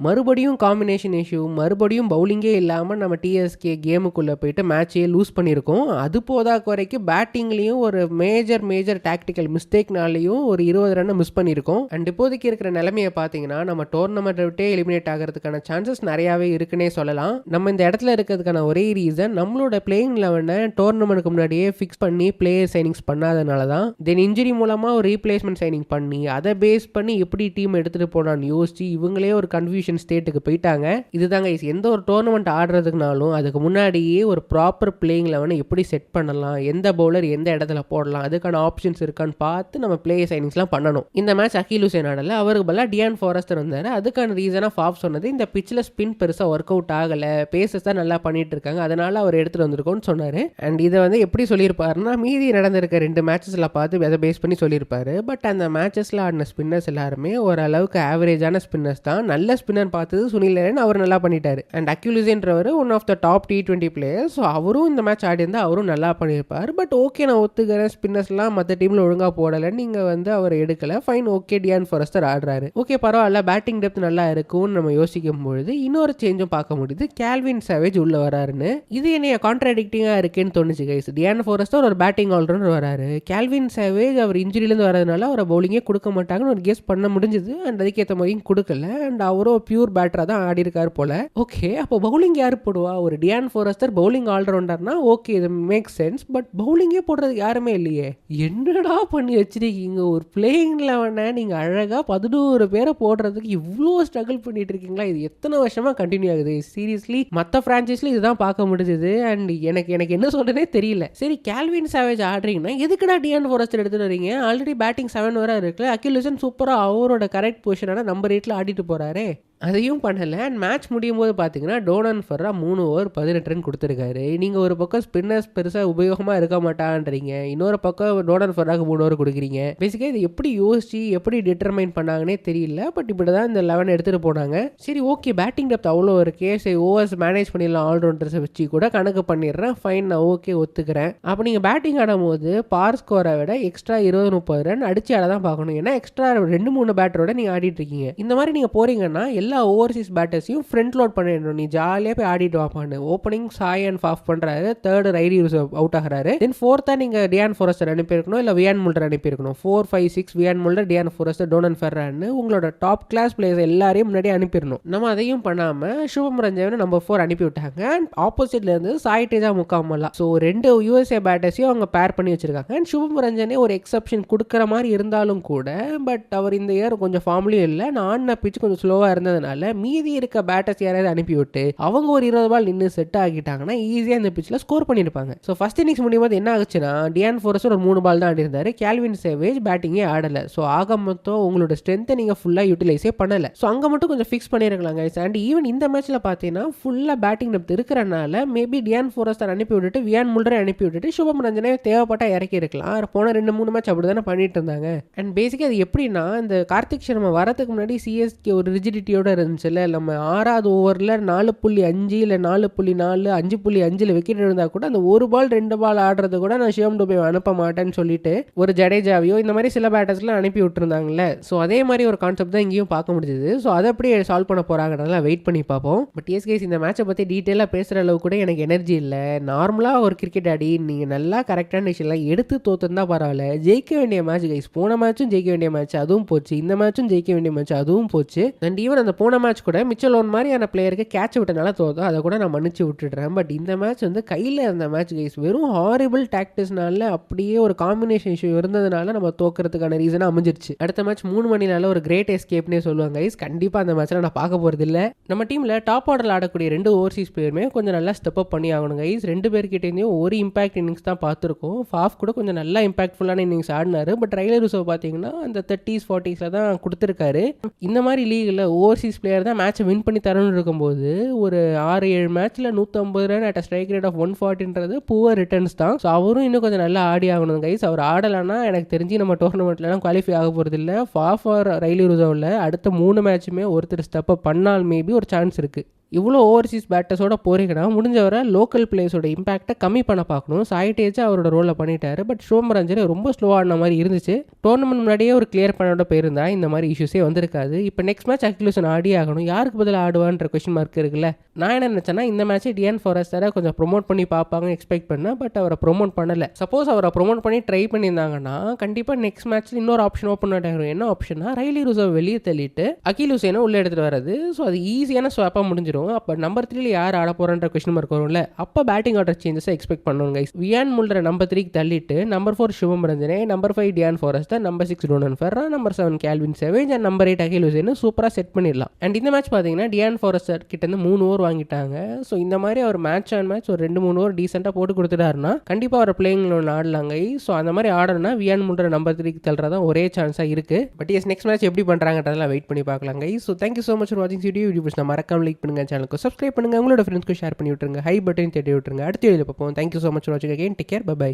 மறுபடியும் combination issue, மறுபடியும் பவுலிங்கே இல்லாமல் நம்ம டிஎஸ்கே கேமுக்குள்ளே போயிட்டு மேட்சையே லூஸ் பண்ணியிருக்கோம். அது போதா குறைக்கு பேட்டிங்லேயும் ஒரு மேஜர் டாக்டிக்கல் மிஸ்டேக்னாலையும் ஒரு 20 ரன் மிஸ் பண்ணியிருக்கோம். அண்ட் இப்போதைக்கு இருக்கிற நிலைமையை பார்த்தீங்கன்னா நம்ம டோர்னமெண்ட்டை விட்டே எலிமினேட் ஆகிறதுக்கான சான்சஸ் நிறையாவே இருக்குன்னே சொல்லலாம். நம்ம இந்த இடத்துல இருக்கிறதுக்கான ஒரே ரீசன் நம்மளோட பிளேயிங் லெவனை டோர்னமெண்ட்டுக்கு முன்னாடியே ஃபிக்ஸ் பண்ணி பிளேயர் சைனிங்ஸ் பண்ணாதனால தான். தென் இன்ஜுரி மூலமாக ஒரு ரீப்ளேஸ்மெண்ட் சைனிங் பண்ணி அதை பேஸ் பண்ணி எப்படி டீம் எடுத்துகிட்டு போனான்னு யோசிச்சு இவங்களே ஒரு கன்ஃபியூஷன் ஸ்டேட்டுக்கு போயிட்டாங்க. இதுதாங்க எந்த ஒரு டோர்னமெண்ட் ஆடுறதுக்குனாலும் அதுக்கு முன்னாடியே ஒரு ப்ராப்பர் பிளேயிங் லெவனை எப்படி செட் பண்ணலாம், எந்த பவுலர் எந்த இடத்துல போடலாம், அதுக்கான ஆப்ஷன்ஸ் இருக்கான்னு பார்த்து நம்ம பிளேயர் சைனிங்ஸ்லாம் பண்ணணும். இந்த மேட்ச் அகில் ஹுசைன் ஆடல, அவருக்கு பதிலாக டியான் ஃபாரஸ்டர் வந்தார். அதுக்கான ரீசனாக ஆஃப் சொன்னது இந்த பிச்சில் ஸ்பின் பெருசாக ஒர்க் அவுட் ஆகலை, பேசஸ் தான் நல்லா பண்ணிட்டு இருக்காங்க, அதனால அவர் எடுத்துகிட்டு வந்திருக்கோன்னு சொன்னார். அண்ட் இதை எப்படி சொல்லியிருப்பாருன்னா மீதி நடந்திருக்க 2 மேட்சஸில் பார்த்து அதை பேஸ் பண்ணி சொல்லியிருப்பாரு. பட் அந்த மேட்சஸில் ஆடின ஸ்பின்னர்ஸ் எல்லாருமே ஓரளவுக்கு ஆவரேஜான ஸ்பின்னர்ஸ் தான். நல்ல ஸ்பின்னர் பார்த்தது சுனில் நரேன், அவர் நல்லா பண்ணிட்டாரு. அண்ட் அகில் ஹுசைன்றவர் one of the top T20 players. So அவரும் இந்த மேட்ச் ஆடி இருந்தால் அவரும் நல்லா பண்ணியிருப்பார். பட் ஓகே, நான் ஒத்துக்கிறேன், ஸ்பின்னர்ஸ்லாம் மற்ற டீமில் ஒழுங்காக போடலை, நீங்கள் அவர் எடுக்கலை, ஃபைன், ஓகே, டியான் ஃபாரஸ்டர் ஆடுறாரு, ஓகே பரவாயில்ல, பேட்டிங் டெப்த் நல்லா இருக்கும்னு நம்ம யோசிக்கும் பொழுது இன்னொரு சேஞ்சும் பார்க்க முடியுது. கேல்வின் சேவேஜ் உள்ள வராருன்னு. இது என்னைய கான்ட்ராடிக்டிங்காக இருக்குன்னு தோணுச்சு கைஸ். டியான் ஃபாரஸ்டர் ஒரு பேட்டிங் ஆல்ரவுண்டர் வராரு, கேல்வின் சேவேஜ் அவர் இன்ஜுரியிலேருந்து வரதுனால அவரை பவுலிங்கே கொடுக்க மாட்டாங்கன்னு ஒரு கெஸ் பண்ண முடிஞ்சது. அண்ட் அதுக்கேற்ற மாதிரியும் கொடுக்கல. அண்ட் அவரும் பியூர் பேட்டராக தான் ஆடி இருக்காரு போல. ஓகே, அப்போ பவுலிங் யார் போடுவா? ஒரு டியான் ஃபாரஸ்டர் பவுலிங் ஆல்ரவுண்டர்னா ஓகே, இது மேக் சென்ஸ். பட் பவுலிங்கே போடுறது யாருமே இல்லையே. என்னடா பண்ணி வச்சிருக்கீங்க? ஒரு பிளேயிங் லெவனை நீங்கள் அழகாக 11 பேரை போடுறதுக்கு இவ்வளோ ஸ்ட்ரகிள் பண்ணிட்டு இருக்கீங்களா? இது எத்தனை வருஷமாக கண்டினியூ ஆகுது? சீரியஸ்லி மற்ற ஃப்ரான்ச்சைஸில் இதுதான் பார்க்க முடிஞ்சது. அண்ட் எனக்கு என்ன சொல்றதே தெரியல. சரி, கேல்வின் சேவேஜ் ஆடுறீங்கன்னா எதுக்குடா டியான் ஃபாரஸ்டர் எடுத்துட்டு வரீங்க? ஆல்ரெடி பேட்டிங் 7 வரை இருக்குல்ல. அகில் ஹுசைன் சூப்பராக அவரோட கரெக்ட் பொசிஷனான நம்பர் 8ல் ஆடிட்டு போறாரு. அதையும் பண்ணலை. அண்ட் மேட்ச் முடியும் போது பார்த்தீங்கன்னா டோனன் ஃபர்ரா 3 ஓவர் 18 ரன் கொடுத்துருக்காரு. நீங்கள் ஒரு பக்கம் ஸ்பின்னர்ஸ் பெருசாக உபயோகமாக இருக்க மாட்டான்றீங்க, இன்னொரு பக்கம் டோனன் ஃபர்ராக்கு 3 ஓவர் கொடுக்குறீங்க. பேசிக்காக இது எப்படி யோசிச்சு எப்படி டிட்டர்மைன் பண்ணாங்கன்னே தெரியல. பட் இப்படி தான் இந்த 11 எடுத்துகிட்டு போனாங்க. சரி, ஓகே, பேட்டிங் டெப்த் அவ்வளோ இருக்கே, சரி ஓவர்ஸ் மேனேஜ் பண்ணிடலாம், ஆல்ரவுண்டர்ஸை வச்சு கூட கணக்கு பண்ணிடுறேன், ஃபைன், நான் ஓகே ஒத்துக்கிறேன். அப்போ நீங்கள் பேட்டிங் ஆடும் போது பார் ஸ்கோரை விட எக்ஸ்ட்ரா 20-30 ரன் அடிச்சு ஆட தான் பார்க்கணும். ஏன்னா எக்ஸ்ட்ரா 2-3 பேட்டரோட நீங்கள் ஆடிட்டு இருக்கீங்க. இந்த மாதிரி நீங்கள் போறீங்கன்னா எல்லா ஓவர்சீஸ் பேட்டர்ஸையும் ஃப்ரண்ட் லோட் பண்ணிடணும். நீ ஜாலியாக போய் ஆடிட்டு வாப்பான்னு. ஓப்பனிங் சாய் அண்ட் ஃபாஃப் பண்ணுறாரு, 3rd ரைலி ருசவ் அவுட் ஆகிறாரு. தென் 4th நீங்கள் டியான் ஃபாரஸ்டர் அனுப்பியிருக்கணும், இல்லை வியான் முல்டர் அனுப்பியிருக்கணும். 4, 5, 6 Wiaan Mulder, Dian Forrester, Donovan ஃபெர்ரான்னு உங்களோட டாப் கிளாஸ் பிளேயர்ஸ் எல்லாரையும் முன்னாடி அனுப்பிடணும். நம்ம அதையும் பண்ணாமல் சுபம் ரஞ்சனை நம்பர் 4 அனுப்பி விட்டாங்க. அண்ட் ஆப்போசிட்ல இருந்து சாய் தேஜா முக்காமலா, ஸோ 2 USA பேட்டர்ஸையும் அவங்க பேர் பண்ணி வச்சிருக்காங்க. அண்ட் சுபம் ரஞ்சனே ஒரு எக்ஸப்ஷன் கொடுக்குற மாதிரி இருந்தாலும் கூட, பட் அவர் இந்த இயர் கொஞ்சம் ஃபார்ம்லையும் இல்லை, நான் பிச்சு கொஞ்சம் ஸ்லோவாக இருந்ததுனால மீதி இருக்க பேட்டர்ஸ் யாராவது அனுப்பிவிட்டு அவங்க ஒரு 20 பால் நின்று செட் ஆகிட்டாங்கன்னா ஈஸியாக இந்த பிச்சில் ஸ்கோர் பண்ணியிருப்பாங்க. ஸோ ஃபர்ஸ்ட் இன்னிங்ஸ் முடியும் போது என்ன ஆகுச்சுன்னா டியான் ஃபாரஸ்டர் ஒரு 3 பால் தான் ஆடி இருந்தாரு, கேல்வின் சேவேஜ் பேட்டிங்கே ஆடலை. ஸோ ஆக மொத்தம் உங்களோட ஸ்ட்ரென்த்தை நீங்கள் ஃபுல்லாக யூட்டிலைஸே பண்ணலை. ஸோ அங்கே மட்டும் கொஞ்சம் ஃபிக்ஸ் பண்ணியிருக்கலாங்க. அண்ட் ஈவன் இந்த மேட்ச்சில் பார்த்தீங்கன்னா ஃபுல்லாக பேட்டிங் டெப்த் இருக்கிறனால மேபி டியான் ஃபாரஸ்டர் அனுப்பி விட்டுட்டு வியான் முல்டரை அனுப்பி விட்டுட்டு சுபம் ரஞ்சனே தேவைப்பட்டா இறக்கி இருக்கலாம். போன 2-3 மேட்ச் அப்படி தானே பண்ணிட்டு இருந்தாங்க. அண்ட் பேசிக்காக அது எப்படின்னா இந்த கார்த்திக் சர்மா வரதுக்கு முன்னாடி சிஎஸ்கே ஒரு ரிஜிடிட்டியோட இருந்துச்சுல்ல, நம்ம 6வது ஓவரில் 4.5 இல்லை 4.4 5.5 விக்கெட் இருந்தால் கூட அந்த 1 பால் 2 பால் ஆடுறது கூட நான் சிவம் டுபே அனுப்ப மாட்டேன்னு சொல்லிட்டு ஒரு ஜடேஜாவையோ இந்த மாதிரி சில பேட்டர்ஸ்லாம் அனுப்பி விட்டுருந்தாங்கல்ல. ஸோ அதே மாதிரி ஒரு கான்செப்ட் தான் இங்கேயும் பார்க்க முடிஞ்சது. ஸோ அதை அப்படியே சால்வ் பண்ண போகிறாங்கன்றதெல்லாம் வெயிட் பண்ணி பார்ப்போம். பட் எஸ் கேஸ் இந்த மேட்சை பற்றி டீட்டெயிலாக பேசுகிற அளவு கூட எனக்கு எனர்ஜி இல்லை. நார்மலாக ஒரு கிரிக்கெட் ஆடி நீங்கள் நல்லா கரெக்டான விஷயம்லாம் எடுத்து தோத்துருந்தா பரவாயில்ல. ஜெயிக்க வேண்டிய மேட்ச் கைஸ், போன மேட்சும் ஜெயிக்க வேண்டிய மேட்ச் அதுவும் போச்சு, இந்த மேட்சும் ஜெயிக்க வேண்டிய மேட்ச் அதுவும் போச்சு. அண்ட் ஈவன் அந்த போன மேட்ச் கூட மிச்சல் ஒன் மாதிரியான பிளேயருக்கு கேட்ச் விட்டனால தோதும், அதை கூட நான் மன்னிச்சு விட்டுடுறேன். பட் இந்த மேட்ச் கையில் இருந்த மேட்ச் கைஸ் வெறும் ஹாரிபிள் டாக்டிக்ஸ்னால அப்படியே ஒரு காம்பினேஷன் இஷ்யூ இருந்ததுனால நம்ம தோக்கிறதுக்கான ரீசனாக அமைஞ்சிருச்சு. அடுத்த மேட்ச் 3 மணினால ஒரு கிரேட் எஸ்கேப்னே சொல்லுவாங்க கைஸ். கண்டிப்பாக அந்த மேட்ச்ல நான் பார்க்க போகிறது இல்லை. நம்ம டீமில் டாப் ஆர்டரில் ஆடக்கூடிய 2 ஓவர்சீஸ் பிளேயருமே கொஞ்சம் நல்லா ஸ்டெப் அப் பண்ணி ஆகணும் கைஸ். 2 பேர்கிட்டேயும் ஒரு இம்பாக்ட் இன்னிங்ஸ் தான் பார்த்துருக்கோம். ஃபாஃப் கூட கொஞ்சம் நல்லா இம்பாக்ட்ஃபுல்லான இன்னிங்ஸ் ஆடினாரு. பட் ரைலி ருசவ் பார்த்தீங்கன்னா அந்த 30s 40s தான் கொடுத்துருக்காரு. இந்த மாதிரி லீகில் ஓவர்சீஸ் பிளேயர் தான் மேட்சை வின் பண்ணி தரணும்னு இருக்கும்போது ஒரு 6-7 மேட்ச்ல 150 run at strike rate of 140ன்றது புவர் ரிட்டர்ன்ஸ் தான். ஸோ அவரும் இன்னும் கொஞ்சம் நல்லா ஆடி ஆகணும் கைஸ். அவர் ஆடலைன்னா எனக்கு தெரிஞ்சு நம்ம டோர்னமெண்ட்லாம் குவாலிஃபை ஆக போகிறது இல்லை. ஃபாஃப் ஆர் ரைலி ருசவ்ல அடுத்த 3 மேட்சுமே ஒருத்தர் ஸ்டெப் அப் பண்ணால் மேபி ஒரு சான்ஸ் இருக்குது. இவ்வளோ ஓவர்சீஸ் பேட்டர்ஸோட போறீங்கன்னா முடிஞ்ச வரை லோக்கல் பிளேயர்ஸோட இம்பாக்டை கம்மி பண்ண பார்க்கணும். சாய் தேஜ் அவரோட ரோலை பண்ணிட்டாரு. பட் சிவம் ரஞ்சன் ரொம்ப ஸ்லோவாக ஆடின மாதிரி இருந்துச்சு. டோர்னமெண்ட் முன்னாடியே ஒரு கிளியர் பண்ணோட போயிருந்தா இந்த மாதிரி இஷ்யூஸே வந்திருக்காது. இப்போ நெக்ஸ்ட் மேட்ச் அகிலூசன் ஆடி ஆகணும். யாருக்கு பதில் ஆடுவான்ற கொஸ்டின் மார்க் இருக்குல்ல. நான் என்ன நினச்சேன்னா இந்த மேட்ச்சை டியான் ஃபாரஸ்டரை கொஞ்சம் ப்ரொமோட் பண்ணி பார்ப்பாங்க எக்ஸ்பெக்ட் பண்ணேன். பட் அவரை ப்ரொமோட் பண்ணலை. சப்போஸ் அவரை ப்ரொமோட் பண்ணி ட்ரை பண்ணியிருந்தாங்கன்னா கண்டிப்பாக நெக்ஸ்ட் மேட்ச்சில் இன்னொரு ஆப்ஷன் ஓப்பன் ஆகிடும். என்ன ஆப்ஷனா ரைலி ரூசோவை வெளியே தள்ளிட்டு அகில் ஹுசேனை உள்ளே எடுத்துகிட்டு வரது. ஸோ அது ஈஸியான ஸ்வாப்பாக முடிஞ்சிடும். அப்போ நம்பர் 3 யார் ஆட போகிறன்ற கொஸ்டின் மார்க் வரும்ல. அப்போ பேட்டிங் ஆர்டர் சேஞ்சஸை எக்ஸ்பெக்ட் பண்ணுவோம் கைஸ். வியான் முல்டரை நம்பர் 3 தள்ளிட்டு number 4 Shivam Ranjane, number 5 Dian Forrester, number 6 Donovan Ferreira, number 7 Calvin Savage and number 8 Akeal Hosein சூப்பராக செட் பண்ணிடலாம். அண்ட் இந்த மேட்ச் பார்த்தீங்கன்னா டியான் ஃபாரஸ்டர் கிட்டேருந்து 3 ஓவர் வாங்கிட்டாங்க. ஸோ இந்த மாதிரி அவர் மேட்ச் ஆன் மேட்ச் ஒரு 2-3 ஓவர் டீசெண்டாக போட்டு கொடுத்துட்டாருன்னா கண்டிப்பாக அவர் பிளேயிங் ஒன்று ஆடலாங்க. ஸோ அந்த மாதிரி ஆடணும்னா வியான் முல்டரை நம்பர் 3 தள்ளுறதான் ஒரே சான்ஸாக இருக்குது. பட் நெக்ஸ்ட் மேட்ச் எப்படி பண்ணுறாங்கன்றதெல்லாம் வெயிட் பண்ணி பார்க்கலாங்க. So thank you so much for வாட்சிங் வீடியோ. மறக்காம லைக் பண்ணுங்க, சேனலுக்கு சப்ஸ்கிரைப் பண்ணுங்க, உங்களோட ஃப்ரெண்ட்ஸ்க்கு ஷேர் பண்ணி விட்டுருங்க, ஹை பட்டன் தேடி விட்டுருங்க. அடுத்த வீடியோவில் பார்ப்போம். தேங்க்யூ ஸோ மச் ஃபார் வாட்சிங் அகைன். Take care, by.